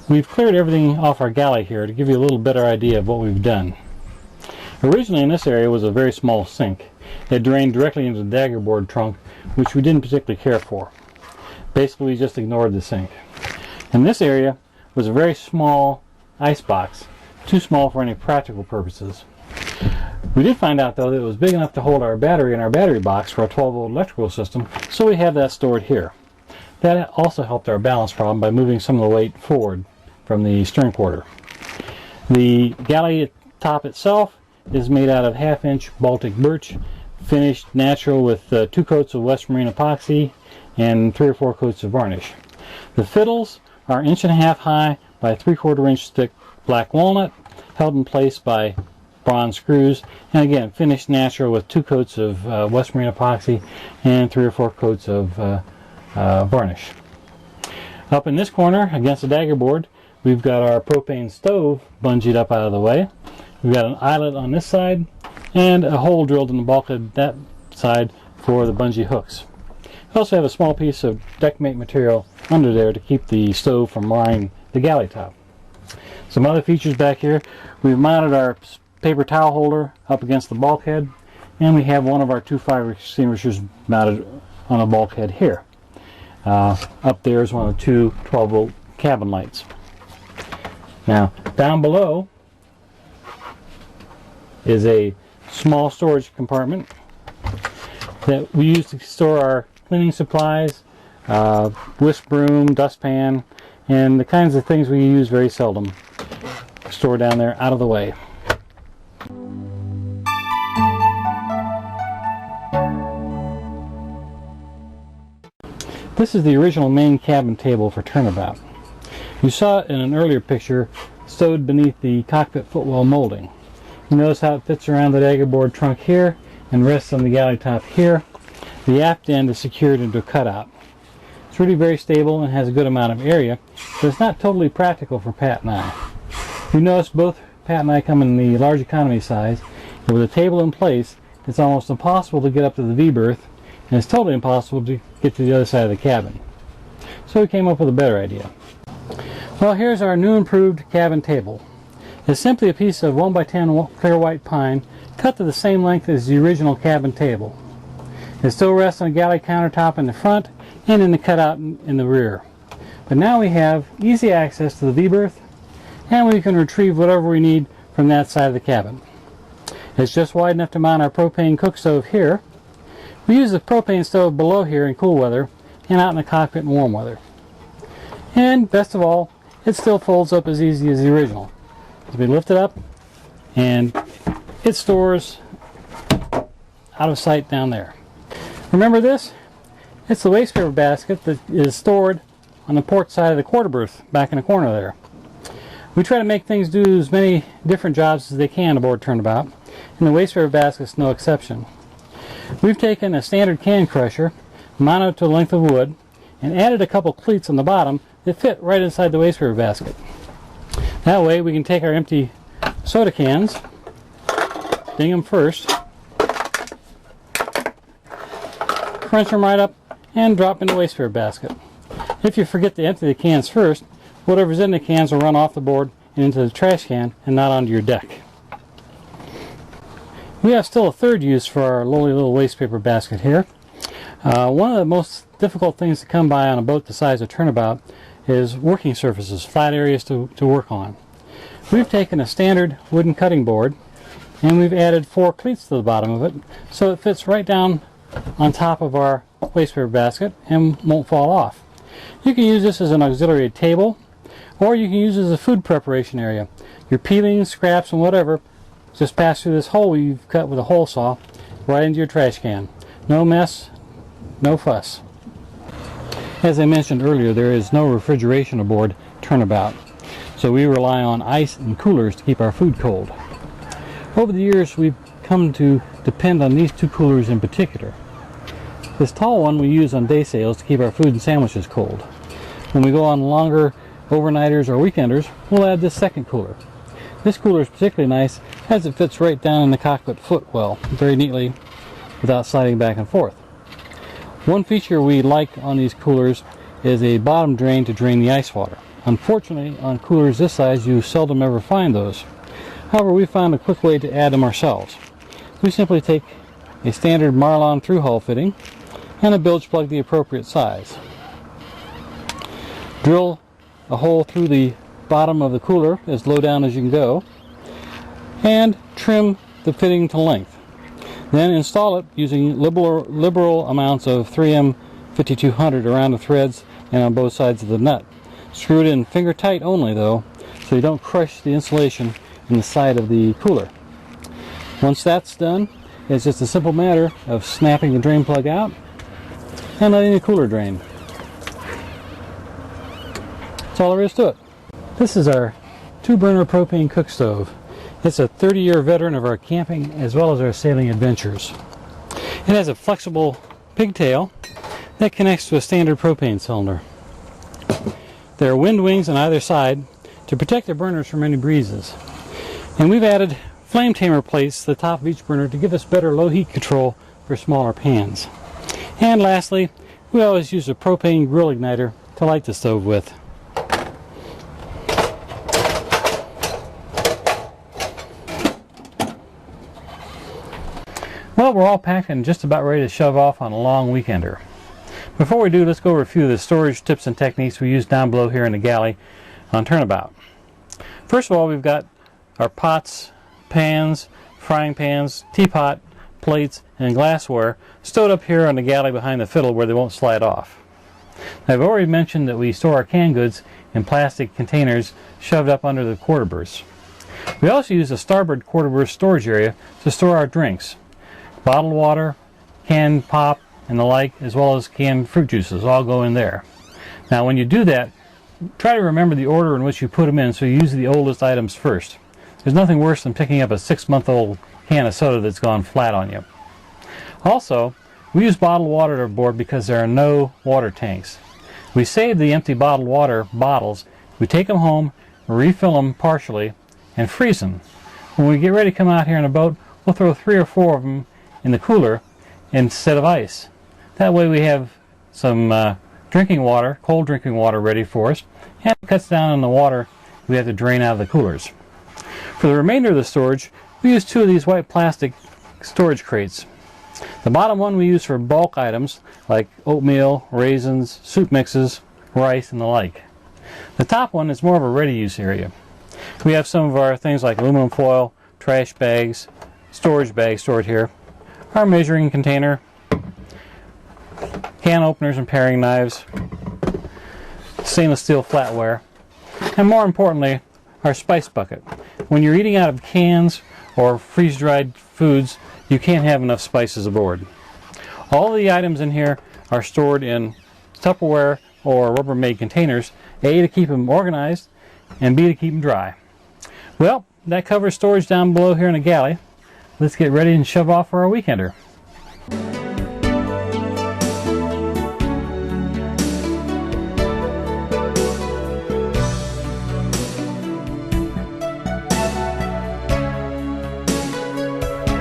We've cleared everything off our galley here to give you a little better idea of what we've done. Originally in this area was a very small sink. It drained directly into the daggerboard trunk, which we didn't particularly care for. Basically, we just ignored the sink. In this area was a very small ice box, too small for any practical purposes. We did find out though that it was big enough to hold our battery in our battery box for a 12-volt electrical system, so we have that stored here. That also helped our balance problem by moving some of the weight forward from the stern quarter. The galley top itself is made out of 1/2-inch Baltic birch, finished natural with 2 coats of West Marine epoxy and 3 or 4 coats of varnish. The fiddles are 1.5 inches high by 3/4 inch thick black walnut, held in place by bronze screws, and again finished natural with 2 coats of West Marine epoxy and 3 or 4 coats of varnish. Up in this corner against the daggerboard, we've got our propane stove bungeed up out of the way. We've got an eyelet on this side and a hole drilled in the bulkhead that side for the bungee hooks. We also have a small piece of deckmate material under there to keep the stove from marring the galley top. Some other features back here: we've mounted our paper towel holder up against the bulkhead, and we have one of our 2 fire extinguishers mounted on a bulkhead here. Up there is one of the 2 12-volt cabin lights. Now, down below is a small storage compartment that we use to store our cleaning supplies, whisk broom, dustpan, and the kinds of things we use very seldom. Store down there out of the way. This is the original main cabin table for turnabout. You saw it in an earlier picture stowed beneath the cockpit footwell molding. You notice how it fits around the daggerboard trunk here and rests on the galley top here. The aft end is secured into a cutout. It's really very stable and has a good amount of area, but it's not totally practical for Pat and I. You notice both Pat and I come in the large economy size, and with a table in place, it's almost impossible to get up to the V-berth, and it's totally impossible to get to the other side of the cabin. So we came up with a better idea. Well, here's our new improved cabin table. It's simply a piece of 1x10 clear white pine cut to the same length as the original cabin table. It still rests on a galley countertop in the front and in the cutout in the rear. But now we have easy access to the V-berth, and we can retrieve whatever we need from that side of the cabin. It's just wide enough to mount our propane cook stove here. We use the propane stove below here in cool weather and out in the cockpit in warm weather. And best of all, it still folds up as easy as the original. We lift it up and it stores out of sight down there. Remember this? It's the waste paper basket that is stored on the port side of the quarter berth back in the corner there. We try to make things do as many different jobs as they can aboard Turnabout, and the waste paper basket's no exception. We've taken a standard can crusher, mounted to a length of wood, and added a couple cleats on the bottom that fit right inside the waste paper basket. That way we can take our empty soda cans, ding them first, crunch them right up, and drop in the waste paper basket. If you forget to empty the cans first, whatever's in the cans will run off the board and into the trash can and not onto your deck. We have still a third use for our lowly little waste paper basket here. One of the most difficult things to come by on a boat the size of Turnabout is working surfaces, flat areas to work on. We've taken a standard wooden cutting board and we've added 4 cleats to the bottom of it so it fits right down on top of our waste paper basket and won't fall off. You can use this as an auxiliary table, or you can use it as a food preparation area. Your peelings, scraps, and whatever just pass through this hole you've cut with a hole saw right into your trash can. No mess, no fuss. As I mentioned earlier, there is no refrigeration aboard Turnabout, so we rely on ice and coolers to keep our food cold. Over the years, we've come to depend on these 2 coolers in particular. This tall one we use on day sails to keep our food and sandwiches cold. When we go on longer overnighters or weekenders, we'll add this second cooler. This cooler is particularly nice as it fits right down in the cockpit footwell very neatly without sliding back and forth. One feature we like on these coolers is a bottom drain to drain the ice water. Unfortunately, on coolers this size, you seldom ever find those. However, we found a quick way to add them ourselves. We simply take a standard Marlon through-hole fitting and a bilge plug the appropriate size. Drill a hole through the bottom of the cooler as low down as you can go, and trim the fitting to length. Then install it using liberal amounts of 3M 5200 around the threads and on both sides of the nut. Screw it in finger tight only though, so you don't crush the insulation in the side of the cooler. Once that's done, it's just a simple matter of snapping the drain plug out and letting the cooler drain. That's all there is to it. This is our 2-burner propane cook stove. It's a 30-year veteran of our camping as well as our sailing adventures. It has a flexible pigtail that connects to a standard propane cylinder. There are wind wings on either side to protect the burners from any breezes. And we've added flame tamer plates to the top of each burner to give us better low heat control for smaller pans. And lastly, we always use a propane grill igniter to light the stove with. Well, we're all packed and just about ready to shove off on a long weekender. Before we do, let's go over a few of the storage tips and techniques we use down below here in the galley on Turnabout. First of all, we've got our pots, pans, frying pans, teapot, plates, and glassware stowed up here on the galley behind the fiddle where they won't slide off. I've already mentioned that we store our canned goods in plastic containers shoved up under the quarter berths. We also use the starboard quarter berth storage area to store our drinks. Bottled water, canned pop, and the like, as well as canned fruit juices, all go in there. Now when you do that, try to remember the order in which you put them in so you use the oldest items first. There's nothing worse than picking up a 6-month-old can of soda that's gone flat on you. Also, we use bottled water aboard because there are no water tanks. We save the empty bottled water bottles, we take them home, refill them partially, and freeze them. When we get ready to come out here in a boat, we'll throw 3 or 4 of them in the cooler instead of ice. That way we have some drinking water, cold drinking water ready for us, and it cuts down on the water we have to drain out of the coolers. For the remainder of the storage, we use 2 of these white plastic storage crates. The bottom one we use for bulk items like oatmeal, raisins, soup mixes, rice, and the like. The top one is more of a ready-use area. We have some of our things like aluminum foil, trash bags, storage bags stored here, our measuring container, can openers and paring knives, stainless steel flatware, and more importantly, our spice bucket. When you're eating out of cans or freeze-dried foods, you can't have enough spices aboard. All the items in here are stored in Tupperware or Rubbermaid containers, A, to keep them organized, and B, to keep them dry. Well, that covers storage down below here in the galley. Let's get ready and shove off for our weekender.